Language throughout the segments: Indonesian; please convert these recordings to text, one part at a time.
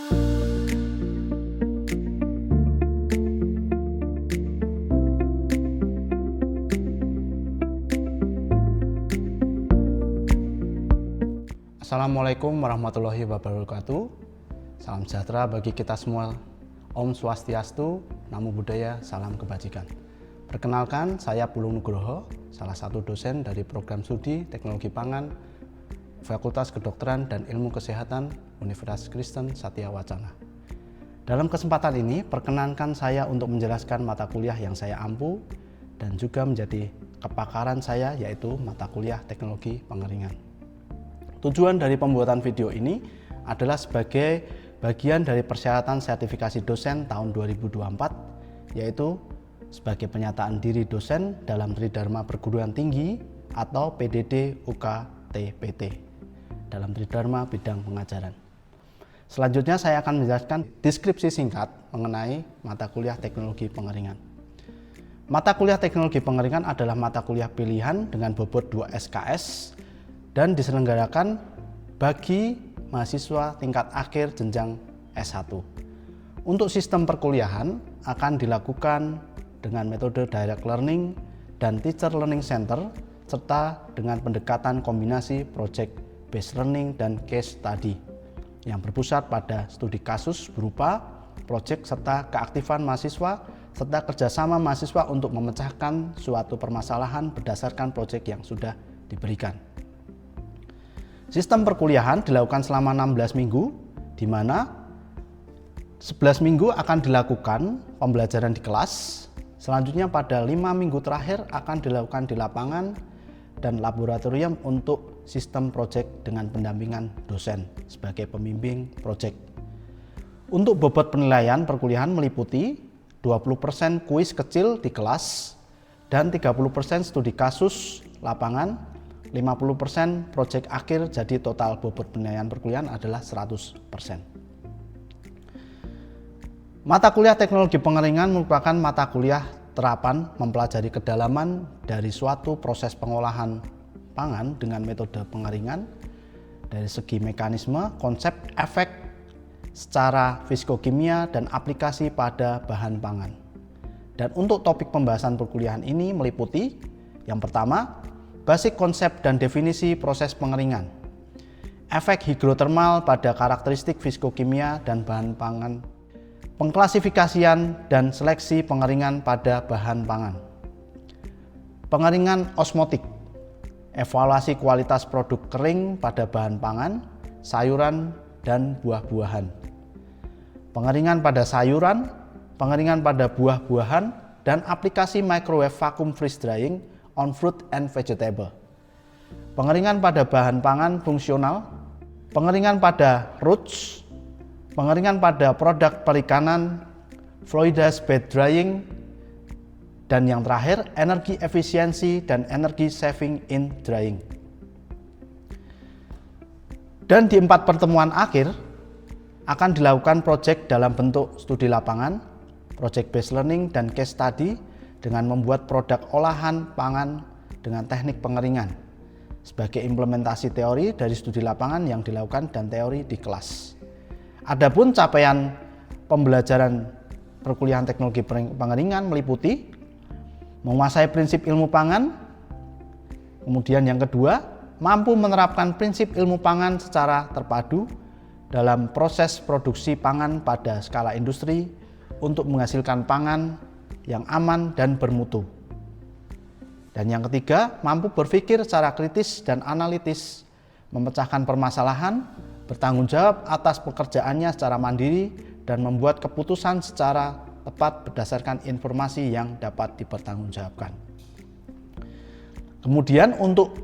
Assalamualaikum warahmatullahi wabarakatuh. Salam sejahtera bagi kita semua. Om Swastiastu, Namo Buddhaya, salam kebajikan. Perkenalkan, saya Pulung Nugroho, salah satu dosen dari program studi Teknologi Pangan, Fakultas Kedokteran dan Ilmu Kesehatan Universitas Kristen Satya Wacana. Dalam kesempatan ini, perkenankan saya untuk menjelaskan mata kuliah yang saya ampu dan juga menjadi kepakaran saya, yaitu mata kuliah Teknologi Pengeringan. Tujuan dari pembuatan video ini adalah sebagai bagian dari persyaratan sertifikasi dosen tahun 2024, yaitu sebagai penyataan diri dosen dalam Tridharma Perguruan Tinggi atau PDD UKT-PT dalam Tridharma bidang pengajaran. Selanjutnya saya akan menjelaskan deskripsi singkat mengenai mata kuliah Teknologi Pengeringan. Mata kuliah Teknologi Pengeringan adalah mata kuliah pilihan dengan bobot 2 SKS dan diselenggarakan bagi mahasiswa tingkat akhir jenjang S1. Untuk sistem perkuliahan akan dilakukan dengan metode direct learning dan teacher learning center serta dengan pendekatan kombinasi project based learning dan case study yang berpusat pada studi kasus berupa project serta keaktifan mahasiswa serta kerjasama mahasiswa untuk memecahkan suatu permasalahan berdasarkan project yang sudah diberikan. Sistem perkuliahan dilakukan selama 16 minggu, di mana 11 minggu akan dilakukan pembelajaran di kelas, selanjutnya pada 5 minggu terakhir akan dilakukan di lapangan dan laboratorium untuk sistem proyek dengan pendampingan dosen sebagai pembimbing proyek. Untuk bobot penilaian perkuliahan meliputi 20% kuis kecil di kelas dan 30% studi kasus lapangan, 50% proyek akhir, jadi total bobot penilaian perkuliahan adalah 100%. Mata kuliah Teknologi Pengeringan merupakan mata kuliah terapan mempelajari kedalaman dari suatu proses pengolahan pangan dengan metode pengeringan dari segi mekanisme, konsep, efek secara fisikokimia dan aplikasi pada bahan pangan. Dan untuk topik pembahasan perkuliahan ini meliputi yang pertama, basic konsep dan definisi proses pengeringan, efek hidrotermal pada karakteristik fisikokimia dan bahan pangan, pengklasifikasian dan seleksi pengeringan pada bahan pangan, pengeringan osmotik, evaluasi kualitas produk kering pada bahan pangan, sayuran, dan buah-buahan, pengeringan pada sayuran, pengeringan pada buah-buahan, dan aplikasi microwave vacuum freeze drying on fruit and vegetable, pengeringan pada bahan pangan fungsional, pengeringan pada roots, pengeringan pada produk perikanan, fluidized bed drying, dan yang terakhir energi efisiensi dan energi saving in drying. Dan di 4 pertemuan akhir akan dilakukan proyek dalam bentuk studi lapangan, project based learning, dan case study dengan membuat produk olahan pangan dengan teknik pengeringan sebagai implementasi teori dari studi lapangan yang dilakukan dan teori di kelas. Adapun capaian pembelajaran perkuliahan Teknologi Pengeringan meliputi menguasai prinsip ilmu pangan, kemudian yang kedua, mampu menerapkan prinsip ilmu pangan secara terpadu dalam proses produksi pangan pada skala industri untuk menghasilkan pangan yang aman dan bermutu. Dan yang ketiga, mampu berpikir secara kritis dan analitis, memecahkan permasalahan, bertanggung jawab atas pekerjaannya secara mandiri, dan membuat keputusan secara tepat berdasarkan informasi yang dapat dipertanggungjawabkan. Kemudian untuk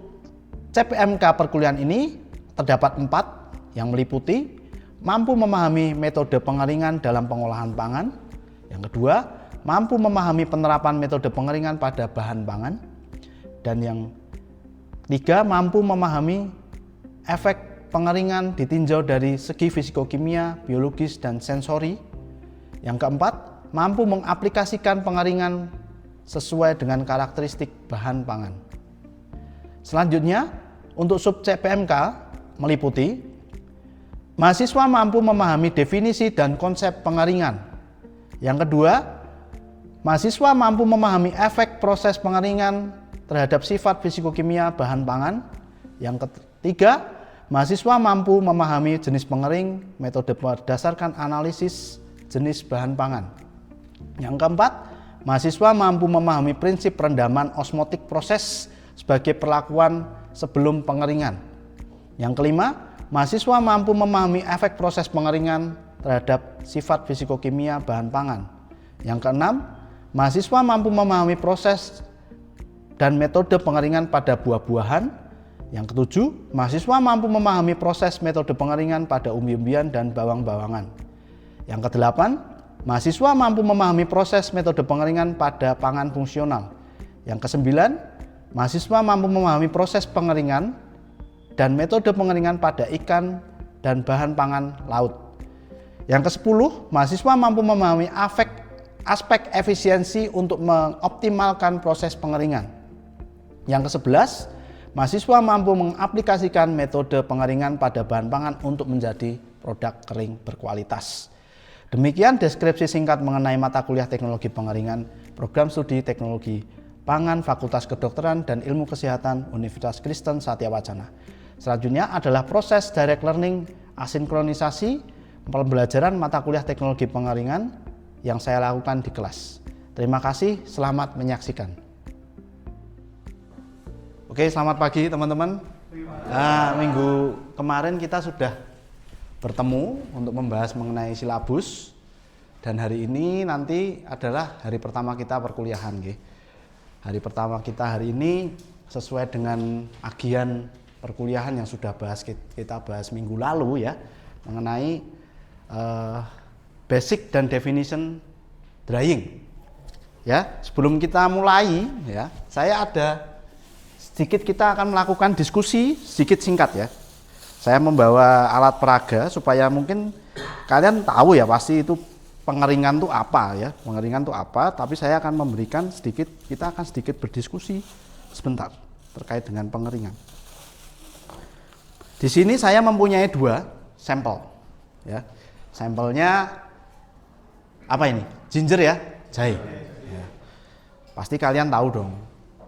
CPMK perkuliahan ini terdapat 4 yang meliputi mampu memahami metode pengeringan dalam pengolahan pangan, yang kedua, mampu memahami penerapan metode pengeringan pada bahan pangan, dan yang ketiga, mampu memahami efek pengeringan ditinjau dari segi fisikokimia, biologis, dan sensori. Yang keempat, mampu mengaplikasikan pengeringan sesuai dengan karakteristik bahan pangan. Selanjutnya, untuk sub CPMK meliputi mahasiswa mampu memahami definisi dan konsep pengeringan. Yang kedua, mahasiswa mampu memahami efek proses pengeringan terhadap sifat fisikokimia bahan pangan. Yang ketiga, mahasiswa mampu memahami jenis pengering, metode berdasarkan analisis jenis bahan pangan. Yang keempat, mahasiswa mampu memahami prinsip perendaman osmotik proses sebagai perlakuan sebelum pengeringan. Yang kelima, mahasiswa mampu memahami efek proses pengeringan terhadap sifat fisikokimia bahan pangan. Yang keenam, mahasiswa mampu memahami proses dan metode pengeringan pada buah-buahan. Yang ketujuh, mahasiswa mampu memahami proses metode pengeringan pada umbi-umbian dan bawang-bawangan. Yang kedelapan, mahasiswa mampu memahami proses metode pengeringan pada pangan fungsional. Yang kesembilan, mahasiswa mampu memahami proses pengeringan dan metode pengeringan pada ikan dan bahan pangan laut. Yang ke-10, mahasiswa mampu memahami aspek efisiensi untuk mengoptimalkan proses pengeringan. Yang ke-11, mahasiswa mampu mengaplikasikan metode pengeringan pada bahan pangan untuk menjadi produk kering berkualitas. Demikian deskripsi singkat mengenai mata kuliah Teknologi Pengeringan, Program Studi Teknologi Pangan Fakultas Kedokteran dan Ilmu Kesehatan Universitas Kristen Satyawacana. Selanjutnya adalah proses direct learning asinkronisasi pembelajaran mata kuliah Teknologi Pengeringan yang saya lakukan di kelas. Terima kasih, selamat menyaksikan. Oke, selamat pagi teman-teman. Minggu kemarin kita sudah bertemu untuk membahas mengenai silabus, dan hari ini nanti adalah hari pertama kita perkuliahan. Hari pertama kita hari ini sesuai dengan agian perkuliahan yang sudah kita bahas minggu lalu ya, mengenai basic dan definition drying. Ya, sebelum kita mulai ya, saya ada sedikit, kita akan melakukan diskusi sedikit singkat ya. Saya membawa alat peraga supaya mungkin kalian tahu ya, pasti itu pengeringan itu apa ya, pengeringan itu apa, tapi saya akan memberikan sedikit, kita akan sedikit berdiskusi sebentar terkait dengan pengeringan. Di sini saya mempunyai 2 sampel ya. Sampelnya apa ini? Ginger ya, jahe. Ya. Pasti kalian tahu dong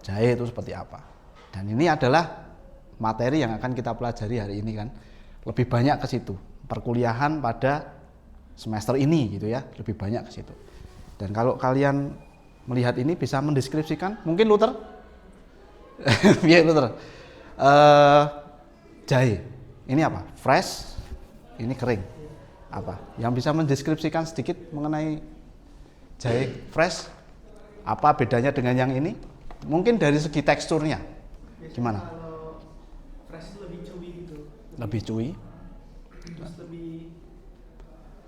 jahe itu seperti apa. Dan ini adalah materi yang akan kita pelajari hari ini kan. Lebih banyak ke situ. Perkuliahan pada semester ini gitu ya, lebih banyak ke situ. Dan kalau kalian melihat ini bisa mendeskripsikan, mungkin Luther? Iya Luther. Jahe. Ini apa? Fresh. Ini kering. Apa? Yang bisa mendeskripsikan sedikit mengenai jahe fresh? Apa bedanya dengan yang ini? Mungkin dari segi teksturnya. Gimana? Kalau fresh itu lebih chewy gitu. Lebih chewy. Terus lebih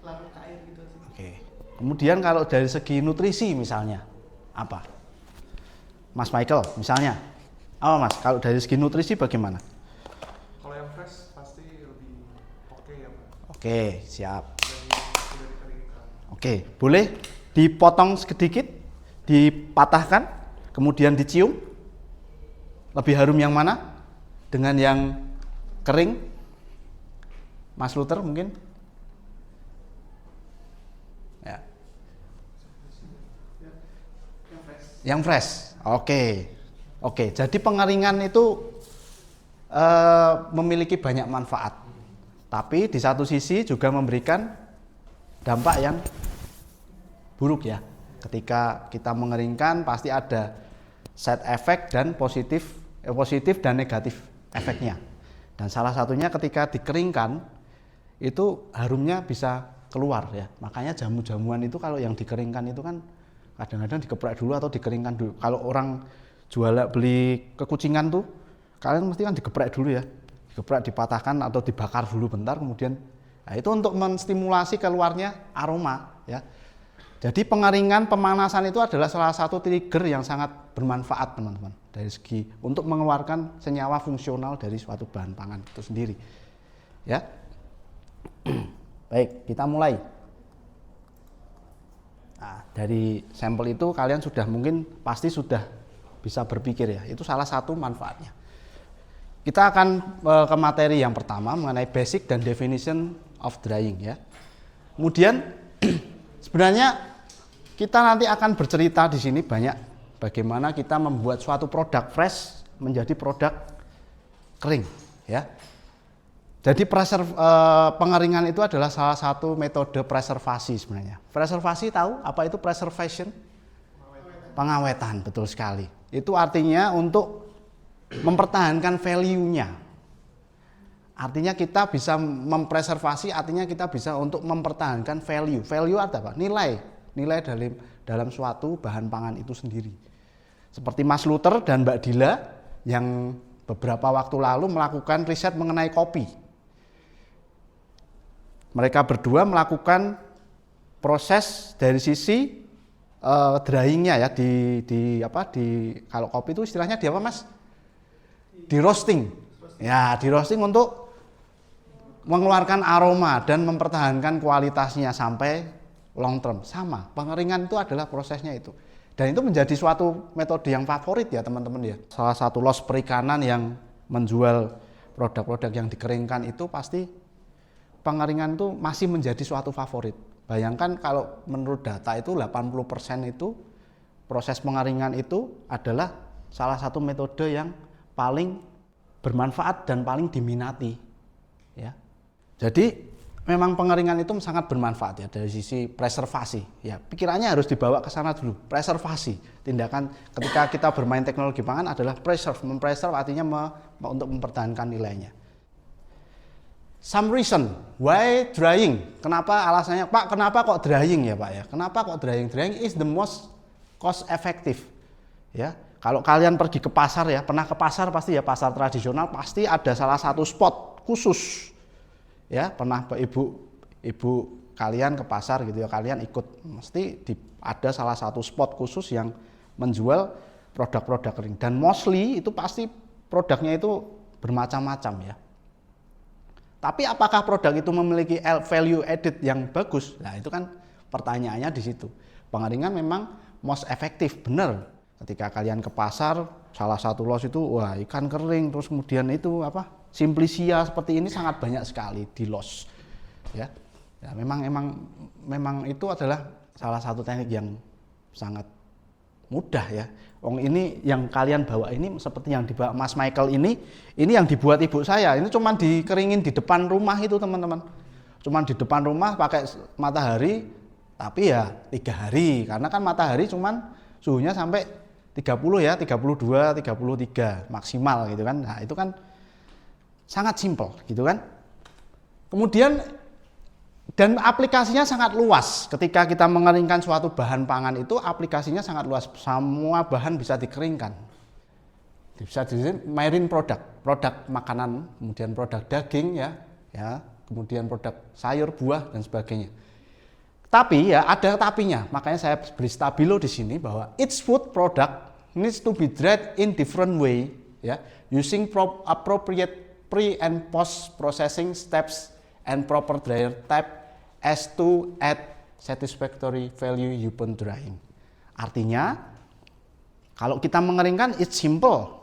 larut ke air gitu sih. Oke. Kemudian kalau dari segi nutrisi misalnya, apa? Mas Michael misalnya. Apa Mas? Kalau dari segi nutrisi bagaimana? Kalau yang fresh pasti lebih oke ya Pak. Oke, siap. Sudah dikeringkan. Oke, boleh dipotong sedikit, dipatahkan, kemudian dicium. Lebih harum yang mana? Dengan yang kering? Mas Luther mungkin? Ya. Yang fresh. Oke, jadi pengeringan itu memiliki banyak manfaat, tapi di satu sisi juga memberikan dampak yang buruk ya. Ketika kita mengeringkan pasti ada side effect dan positif dan negatif efeknya. Dan salah satunya ketika dikeringkan itu harumnya bisa keluar ya. Makanya jamu-jamuan itu kalau yang dikeringkan itu kan kadang-kadang dikeprek dulu atau dikeringkan dulu. Kalau orang beli kekucingan tuh, kalian mesti kan digeprek dulu ya, digeprek, dipatahkan atau dibakar dulu bentar, kemudian nah itu untuk menstimulasi keluarnya aroma ya. Jadi pengeringan, pemanasan itu adalah salah satu trigger yang sangat bermanfaat teman-teman, dari segi untuk mengeluarkan senyawa fungsional dari suatu bahan pangan itu sendiri ya. Baik, kita mulai. Nah, dari sampel itu kalian sudah mungkin pasti sudah bisa berpikir ya, itu salah satu manfaatnya. Kita akan ke materi yang pertama mengenai basic dan definition of drying ya. Kemudian sebenarnya kita nanti akan bercerita di sini banyak bagaimana kita membuat suatu produk fresh menjadi produk kering ya. Jadi pengeringan itu adalah salah satu metode preservasi sebenarnya. Preservasi tahu apa itu preservation? Pengawetan, betul sekali. Itu artinya untuk mempertahankan value-nya. Artinya kita bisa mempreservasi, artinya kita bisa untuk mempertahankan value. Value apa? Nilai dalam suatu bahan pangan itu sendiri. Seperti Mas Luther dan Mbak Dila yang beberapa waktu lalu melakukan riset mengenai kopi. Mereka berdua melakukan proses dari sisi dryingnya ya kalau kopi itu istilahnya di apa Mas? Di roasting. Ya, di roasting untuk mengeluarkan aroma dan mempertahankan kualitasnya sampai long term. Sama, pengeringan itu adalah prosesnya itu. Dan itu menjadi suatu metode yang favorit ya teman-teman ya. Salah satu los perikanan yang menjual produk-produk yang dikeringkan itu pasti pengeringan itu masih menjadi suatu favorit. Bayangkan kalau menurut data itu 80% itu proses pengeringan itu adalah salah satu metode yang paling bermanfaat dan paling diminati ya. Jadi memang pengeringan itu sangat bermanfaat ya dari sisi preservasi ya. Pikirannya harus dibawa ke sana dulu, preservasi. Tindakan ketika kita bermain teknologi pangan adalah mempreserve artinya untuk mempertahankan nilainya. Some reason why drying. Kenapa alasannya Pak? Kenapa kok drying ya Pak ya? Kenapa kok drying? Drying is the most cost effective. Ya, kalau kalian pergi ke pasar ya, pernah ke pasar pasti ya pasar tradisional pasti ada salah satu spot khusus. Ya, pernah ibu kalian ke pasar gitu ya, kalian ikut mesti ada salah satu spot khusus yang menjual produk-produk kering dan mostly itu pasti produknya itu bermacam-macam ya. Tapi apakah produk itu memiliki value added yang bagus? Nah, itu kan pertanyaannya di situ. Pengeringan memang most efektif, benar. Ketika kalian ke pasar, salah satu los itu wah ikan kering, terus kemudian itu apa? Simplicia seperti ini sangat banyak sekali di los. Ya. Ya memang itu adalah salah satu teknik yang sangat mudah ya. Ini yang kalian bawa ini seperti yang dibawa Mas Michael ini yang dibuat ibu saya. Ini cuman dikeringin di depan rumah itu teman-teman. Cuman di depan rumah pakai matahari, tapi ya 3 hari. Karena kan matahari cuman suhunya sampai 30 ya, 32, 33 maksimal gitu kan. Nah itu kan sangat simpel gitu kan. Kemudian dan aplikasinya sangat luas. Ketika kita mengeringkan suatu bahan pangan itu aplikasinya sangat luas. Semua bahan bisa dikeringkan. Bisa jadi marine produk makanan, kemudian produk daging ya, kemudian produk sayur, buah dan sebagainya. Tapi ya ada tapinya. Makanya saya beli stabilo di sini bahwa each food product needs to be dried in different way ya, using appropriate pre and post processing steps and proper dryer type as to add satisfactory value upon drying. Artinya kalau kita mengeringkan it's simple.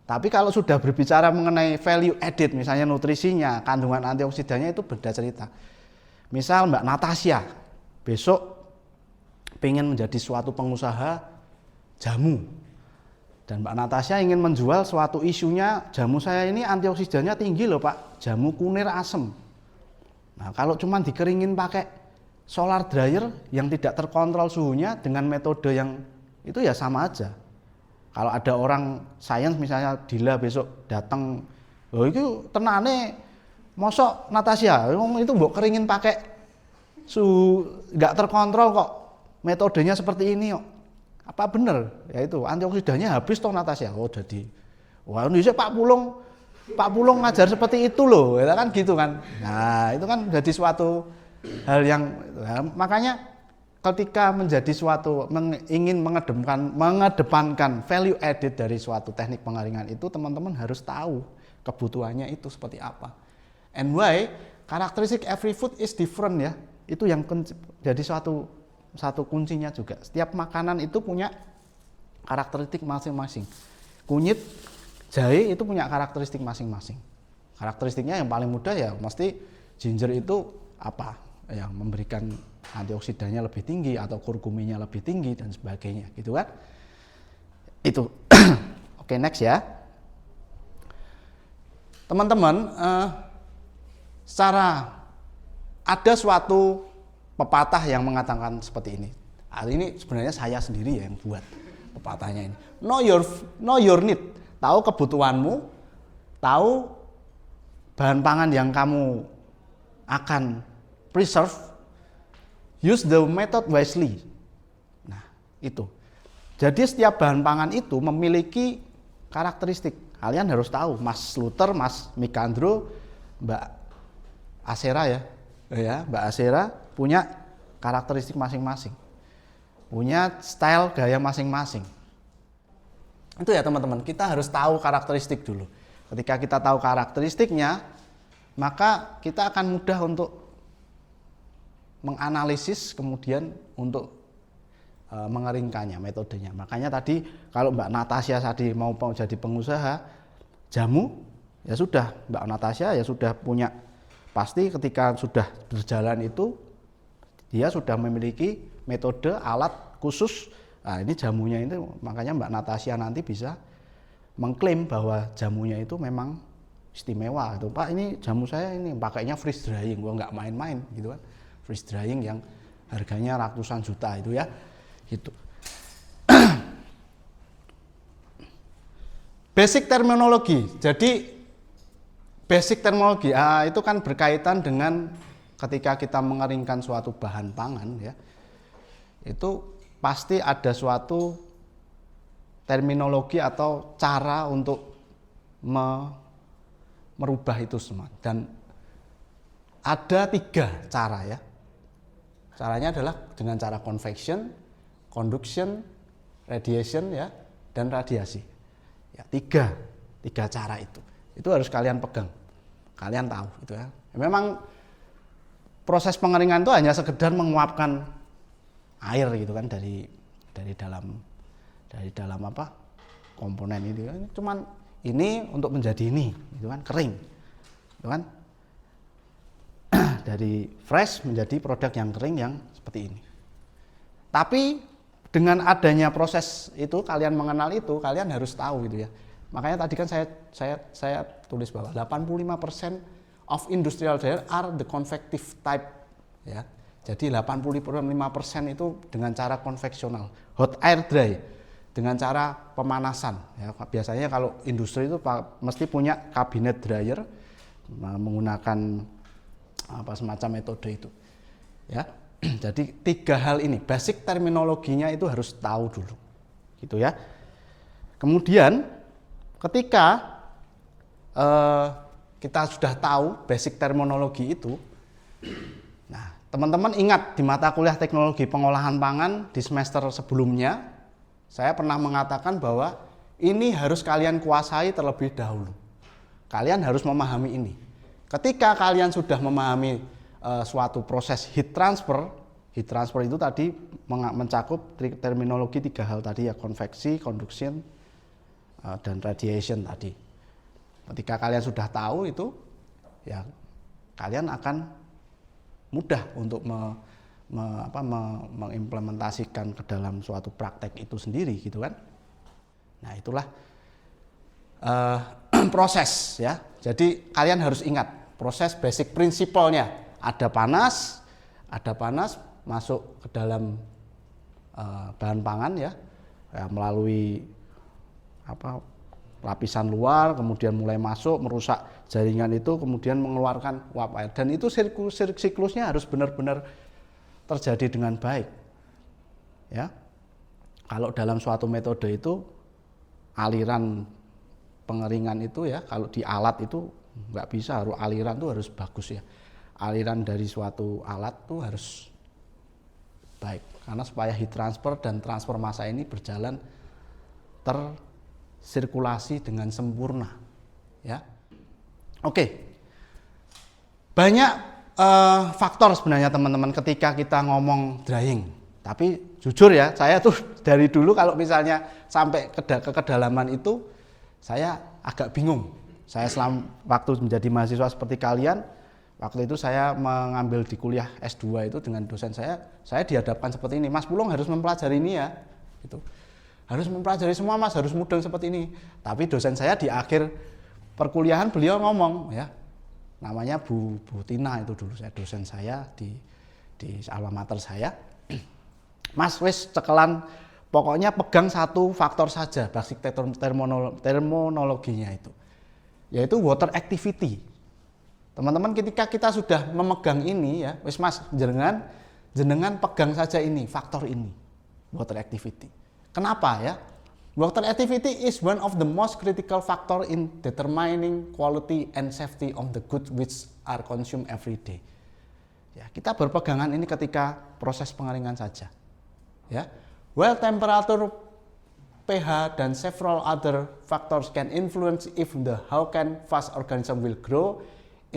Tapi kalau sudah berbicara mengenai value added, misalnya nutrisinya, kandungan antioksidannya itu beda cerita. Misal Mbak Natasha besok pengen menjadi suatu pengusaha jamu. Dan Mbak Natasha ingin menjual suatu isunya, jamu saya ini antioksidannya tinggi loh Pak, jamu kunir asem. Nah kalau cuma dikeringin pakai solar dryer yang tidak terkontrol suhunya dengan metode yang itu ya sama aja. Kalau ada orang sains misalnya Dila besok datang, oh itu tenane mosok Natasha, itu mbok keringin pakai suhu nggak terkontrol kok, metodenya seperti ini kok. Apa bener? Ya itu antioksidannya habis toh Natasha. Oh jadi, wah Indonesia Pak Pulung ngajar seperti itu loh, ya kan gitu kan. Nah itu kan jadi suatu hal yang makanya ketika menjadi suatu ingin mengedepankan value added dari suatu teknik pengeringan itu teman-teman harus tahu kebutuhannya itu seperti apa. And why characteristic every food is different ya. Itu yang jadi satu kuncinya juga. Setiap makanan itu punya karakteristik masing-masing. Kunyit, jahe itu punya karakteristik masing-masing. Karakteristiknya yang paling mudah ya mesti ginger itu apa? Yang memberikan antioksidannya lebih tinggi atau kurkuminnya lebih tinggi dan sebagainya, gitu kan? Itu. Oke, next ya. Teman-teman, secara ada suatu pepatah yang mengatakan seperti ini. Ini sebenarnya saya sendiri ya yang buat pepatahnya ini. Know your need. Tahu kebutuhanmu, tahu bahan pangan yang kamu akan preserve, use the method wisely. Nah, itu. Jadi setiap bahan pangan itu memiliki karakteristik. Kalian harus tahu, Mas Luther, Mas Mikandro, Mbak Asera ya, Mbak Asera punya karakteristik masing-masing. Punya style gaya masing-masing. Itu ya teman-teman, kita harus tahu karakteristik dulu. Ketika kita tahu karakteristiknya, maka kita akan mudah untuk menganalisis, kemudian untuk mengeringkannya, metodenya. Makanya tadi kalau Mbak Natasha tadi mau jadi pengusaha jamu, ya sudah, Mbak Natasha ya sudah punya, pasti ketika sudah berjalan itu dia sudah memiliki metode alat khusus. Nah, ini jamunya itu, makanya Mbak Natasha nanti bisa mengklaim bahwa jamunya itu memang istimewa gitu. Pak, ini jamu saya ini pakainya freeze drying, gua nggak main-main gitu kan. Freeze drying yang harganya ratusan juta itu ya. Gitu. Basic terminologi. Jadi basic terminologi itu kan berkaitan dengan ketika kita mengeringkan suatu bahan pangan ya. Itu pasti ada suatu terminologi atau cara untuk merubah itu semua, dan ada 3 cara ya. Caranya adalah dengan cara convection, conduction, radiation ya, dan radiasi. Ya, tiga cara itu harus kalian pegang, kalian tahu itu ya. Memang proses pengeringan itu hanya sekedar menguapkan air gitu kan dari dalam apa komponen ini kan, cuman ini untuk menjadi ini gitu kan, kering gitu kan. Dari fresh menjadi produk yang kering yang seperti ini. Tapi dengan adanya proses itu, kalian mengenal itu, kalian harus tahu gitu ya. Makanya tadi kan saya tulis bahwa 85% of industrial dryer are the convective type ya. Jadi 85% itu dengan cara konveksional, hot air dry, dengan cara pemanasan ya. Biasanya kalau industri itu mesti punya kabinet dryer menggunakan semacam metode itu ya. Jadi 3 hal ini, basic terminologinya itu harus tahu dulu gitu ya. Kemudian ketika kita sudah tahu basic terminologi itu, nah teman-teman ingat di mata kuliah teknologi pengolahan pangan di semester sebelumnya saya pernah mengatakan bahwa ini harus kalian kuasai terlebih dahulu. Kalian harus memahami ini. Ketika kalian sudah memahami suatu proses heat transfer itu tadi mencakup terminologi 3 hal tadi ya, konveksi, conduction, dan radiation tadi. Ketika kalian sudah tahu itu, ya kalian akan mudah untuk mengimplementasikan ke dalam suatu praktek itu sendiri gitu kan. Nah itulah proses ya. Jadi kalian harus ingat proses basic prinsipalnya. Ada panas masuk ke dalam bahan pangan ya, melalui lapisan luar, kemudian mulai masuk merusak jaringan itu, kemudian mengeluarkan uap air, dan itu siklusnya harus benar-benar terjadi dengan baik ya. Kalau dalam suatu metode itu aliran pengeringan itu ya, kalau di alat itu nggak bisa, harus aliran itu harus bagus ya. Aliran dari suatu alat tuh harus baik, karena supaya heat transfer dan transfer massa ini berjalan tersirkulasi dengan sempurna ya. Oke. Banyak faktor sebenarnya teman-teman ketika kita ngomong drying. Tapi jujur ya, saya tuh dari dulu kalau misalnya sampai ke kedalaman itu saya agak bingung. Saya selama waktu menjadi mahasiswa seperti kalian, Waktu itu saya mengambil di kuliah S2 itu dengan dosen saya dihadapkan seperti ini, Mas Pulung harus mempelajari ini ya, gitu. Harus mempelajari semua Mas, harus mudeng seperti ini. Tapi dosen saya di akhir perkuliahan beliau ngomong ya, namanya Bu Tina itu dulu saya dosen saya di alma mater saya. Mas wis cekelan, pokoknya pegang satu faktor saja basic terminologinya itu, yaitu water activity. Teman-teman, ketika kita sudah memegang ini ya, wis Mas jenengan pegang saja ini, faktor ini, water activity. Kenapa ya? Water activity is one of the most critical factor in determining quality and safety of the goods which are consumed every day. Ya, kita berpegangan ini ketika proses pengeringan saja. Ya. Well, temperature, pH dan several other factors can influence if the how can fast organism will grow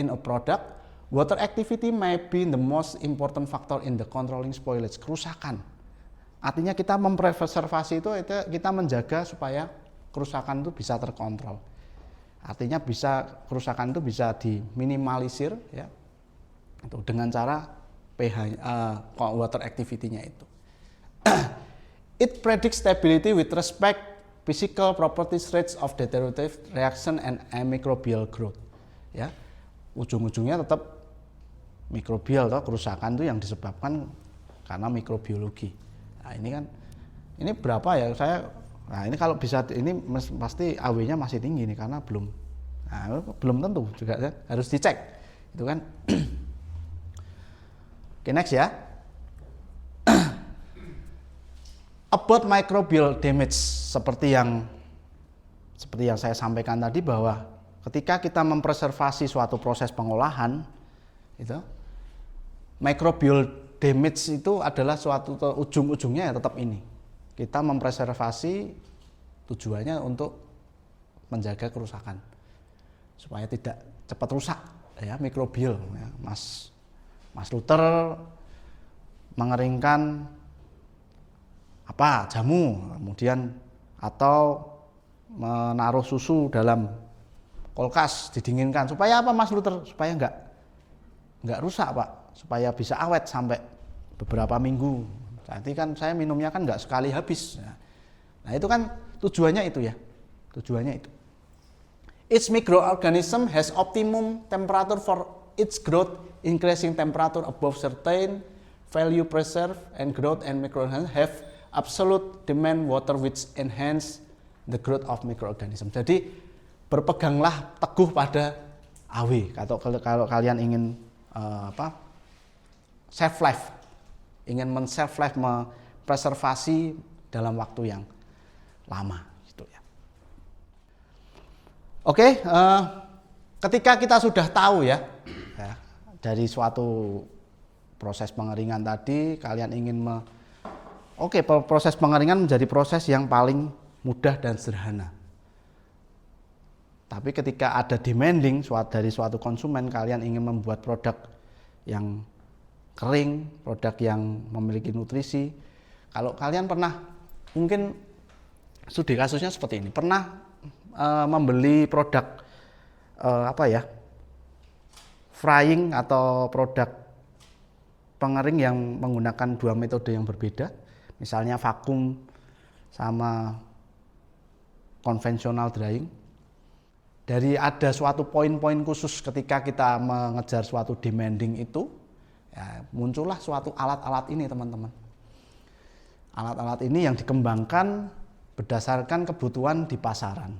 in a product. Water activity may be the most important factor in the controlling spoilage, kerusakan. Artinya kita mempreservasi itu kita menjaga supaya kerusakan itu bisa terkontrol. Artinya kerusakan itu bisa diminimalisir ya. Itu dengan cara pH water activity-nya itu. It predicts stability with respect physical properties, rates of deteriorative reaction and microbial growth. Ya. Ujung-ujungnya tetap mikrobial atau kerusakan itu yang disebabkan karena mikrobiologi. Nah, ini berapa ya nah ini kalau bisa ini pasti AW-nya masih tinggi nih karena belum tentu juga ya, harus dicek itu kan. Oke, next ya. About microbial damage, seperti yang saya sampaikan tadi bahwa ketika kita mempreservasi suatu proses pengolahan itu microbial damage itu adalah suatu ujung-ujungnya ya tetap ini. Kita mempreservasi tujuannya untuk menjaga kerusakan supaya tidak cepat rusak ya mikrobial ya. Mas Luther mengeringkan jamu kemudian atau menaruh susu dalam kulkas didinginkan supaya apa Mas Luther? Supaya enggak rusak Pak, supaya bisa awet sampai beberapa minggu. Nanti kan saya minumnya kan enggak sekali habis. Nah itu kan tujuannya itu ya, tujuannya itu. Each microorganism has optimum temperature for its growth. Increasing temperature above certain value preserve and growth and microorganisms have absolute demand water which enhance the growth of microorganism. Jadi berpeganglah teguh pada AW kalau kalian ingin save life, ingin men-save life, preservasi dalam waktu yang lama gitu ya. Oke, ketika kita sudah tahu ya dari suatu proses pengeringan tadi, kalian ingin proses pengeringan menjadi proses yang paling mudah dan sederhana. Tapi ketika ada demanding dari suatu konsumen, kalian ingin membuat produk yang kering, produk yang memiliki nutrisi. Kalau kalian pernah, mungkin studi kasusnya seperti ini, pernah membeli produk frying atau produk pengering yang menggunakan dua metode yang berbeda, misalnya vakum sama konvensional drying. Dari ada suatu poin-poin khusus ketika kita mengejar suatu demanding itu, ya, muncullah suatu alat-alat ini teman-teman. Alat-alat ini yang dikembangkan berdasarkan kebutuhan di pasaran.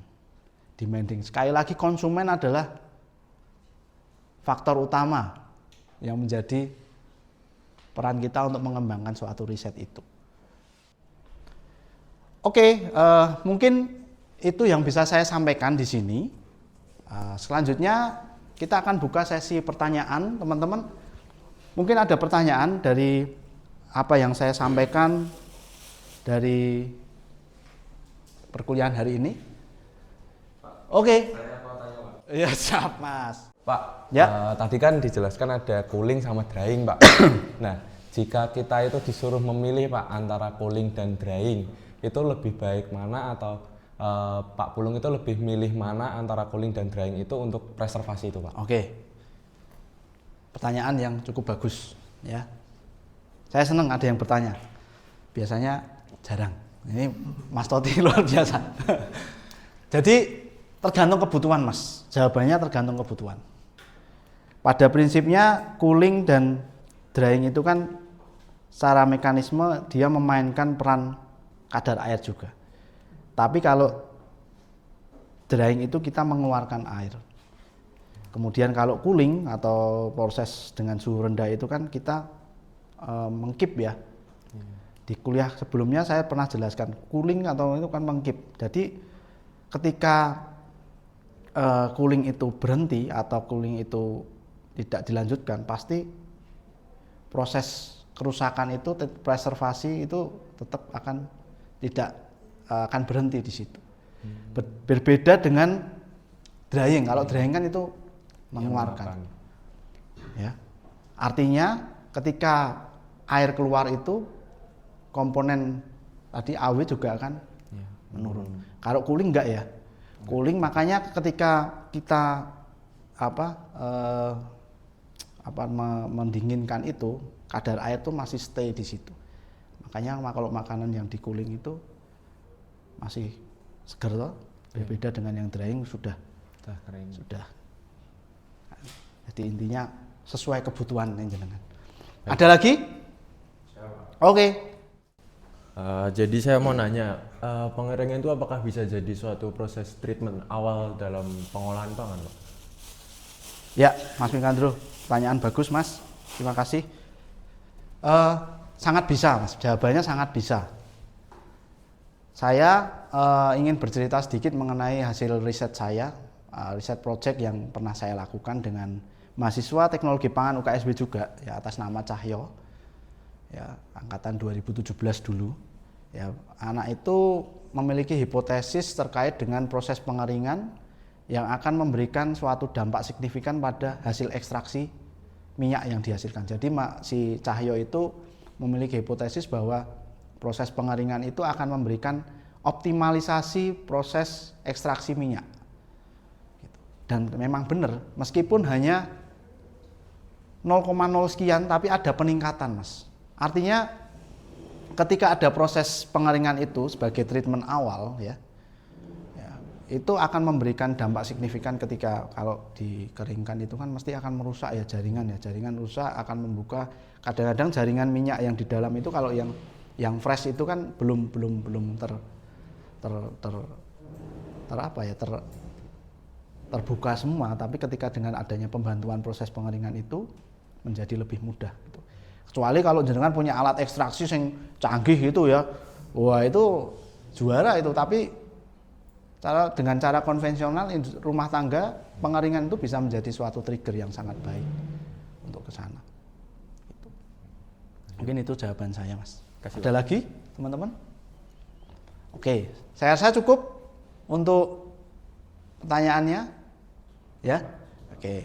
Demanding. Sekali lagi konsumen adalah faktor utama yang menjadi peran kita untuk mengembangkan suatu riset itu. Oke, mungkin itu yang bisa saya sampaikan di sini. Selanjutnya kita akan buka sesi pertanyaan, teman-teman. Mungkin ada pertanyaan dari apa yang saya sampaikan dari perkuliahan hari ini. Oke. Saya mau tanya Pak. Ya siap Mas. Pak, Ya. tadi kan dijelaskan ada cooling sama drying Pak. Nah, jika kita itu disuruh memilih Pak antara cooling dan drying, itu lebih baik mana atau Pak Pulung itu lebih milih mana antara cooling dan drying itu untuk preservasi itu Pak? Oke. pertanyaan yang cukup bagus ya. Saya senang ada yang bertanya. Biasanya jarang. Ini Mas Toti luar biasa. Jadi tergantung kebutuhan Mas. Jawabannya tergantung kebutuhan. Pada prinsipnya cooling dan drying itu kan secara mekanisme dia memainkan peran kadar air juga. Tapi kalau drying itu kita mengeluarkan air. Kemudian kalau cooling atau proses dengan suhu rendah itu kan kita mengkip ya. Di kuliah sebelumnya saya pernah jelaskan cooling atau itu kan mengkip. Jadi ketika cooling itu berhenti atau cooling itu tidak dilanjutkan, pasti proses kerusakan itu, preservasi itu tetap akan tidak akan berhenti di situ. Berbeda dengan drying. Kalau drying kan itu mengeluarkan. Ya. Artinya ketika air keluar itu komponen tadi AW juga akan menurun. Kalau cooling enggak ya. Cooling makanya ketika kita mendinginkan itu, kadar air itu masih stay di situ. Makanya kalau makanan yang di cooling itu masih segar toh, berbeda dengan yang drying sudah kering. Sudah. Jadi intinya sesuai kebutuhan jenengan. Ada lagi? Oke. Jadi saya mau nanya, pengeringan itu apakah bisa jadi suatu proses treatment awal dalam pengolahan pangan, Pak? Ya, Mas Mikandro, pertanyaan bagus, Mas. Terima kasih. Sangat bisa, Mas. Jawabannya sangat bisa. Saya ingin bercerita sedikit mengenai hasil riset saya, riset project yang pernah saya lakukan dengan mahasiswa teknologi pangan UKSW juga, ya atas nama Cahyo, ya angkatan 2017 dulu. Ya, anak itu memiliki hipotesis terkait dengan proses pengeringan yang akan memberikan suatu dampak signifikan pada hasil ekstraksi minyak yang dihasilkan. Jadi si Cahyo itu memiliki hipotesis bahwa proses pengeringan itu akan memberikan optimalisasi proses ekstraksi minyak. Dan memang benar, meskipun hanya 0,0 sekian, tapi ada peningkatan, Mas. Artinya ketika ada proses pengeringan itu sebagai treatment awal, ya, itu akan memberikan dampak signifikan ketika kalau dikeringkan itu kan mesti akan merusak ya jaringan rusak, akan membuka kadang-kadang jaringan minyak yang di dalam itu kalau yang fresh itu kan belum terbuka semua, tapi ketika dengan adanya pembantuan proses pengeringan itu menjadi lebih mudah gitu. Kecuali kalau jenengan punya alat ekstraksi yang canggih gitu ya, wah itu juara itu. Tapi dengan cara konvensional rumah tangga pengeringan itu bisa menjadi suatu trigger yang sangat baik untuk ke sana. Gitu. Mungkin itu jawaban saya, Mas. Ada lagi teman-teman? Oke, saya rasa cukup untuk pertanyaannya, ya. Oke,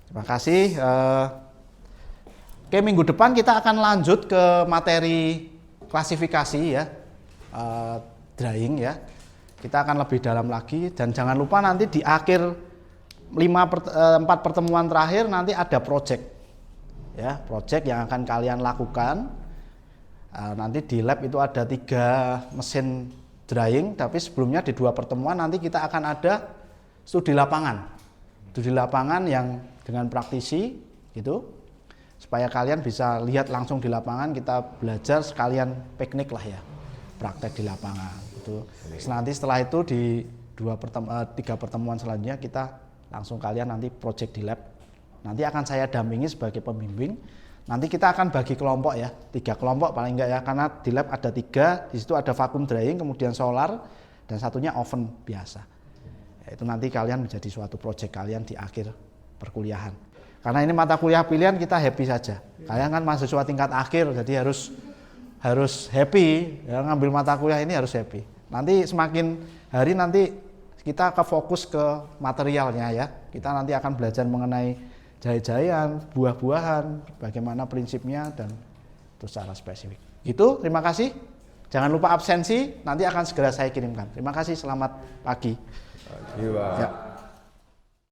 terima kasih. Oke, minggu depan kita akan lanjut ke materi klasifikasi ya, drying ya. Kita akan lebih dalam lagi dan jangan lupa nanti di akhir 4 pertemuan terakhir nanti ada project ya, project yang akan kalian lakukan. Nanti di lab itu ada 3 mesin drying, tapi sebelumnya di 2 pertemuan nanti kita akan ada studi lapangan yang dengan praktisi gitu. Supaya kalian bisa lihat langsung di lapangan, kita belajar sekalian piknik lah ya, praktek di lapangan gitu. Nanti setelah itu di 3 pertemuan selanjutnya kita langsung kalian nanti project di lab. Nanti akan saya dampingi sebagai pembimbing. Nanti kita akan bagi kelompok ya, 3 kelompok paling enggak ya, karena di lab ada 3, di situ ada vacuum drying, kemudian solar, dan satunya oven biasa. Itu nanti kalian menjadi suatu project kalian di akhir perkuliahan. Karena ini mata kuliah pilihan, kita happy saja. Kalian kan mahasiswa tingkat akhir, jadi harus happy. Ya, ngambil mata kuliah ini harus happy. Nanti semakin hari nanti kita ke fokus ke materialnya ya. Kita nanti akan belajar mengenai jahe-jahean, buah-buahan, bagaimana prinsipnya dan itu secara spesifik. Gitu, terima kasih. Jangan lupa absensi, nanti akan segera saya kirimkan. Terima kasih, selamat pagi. Iya, Pak. Ya.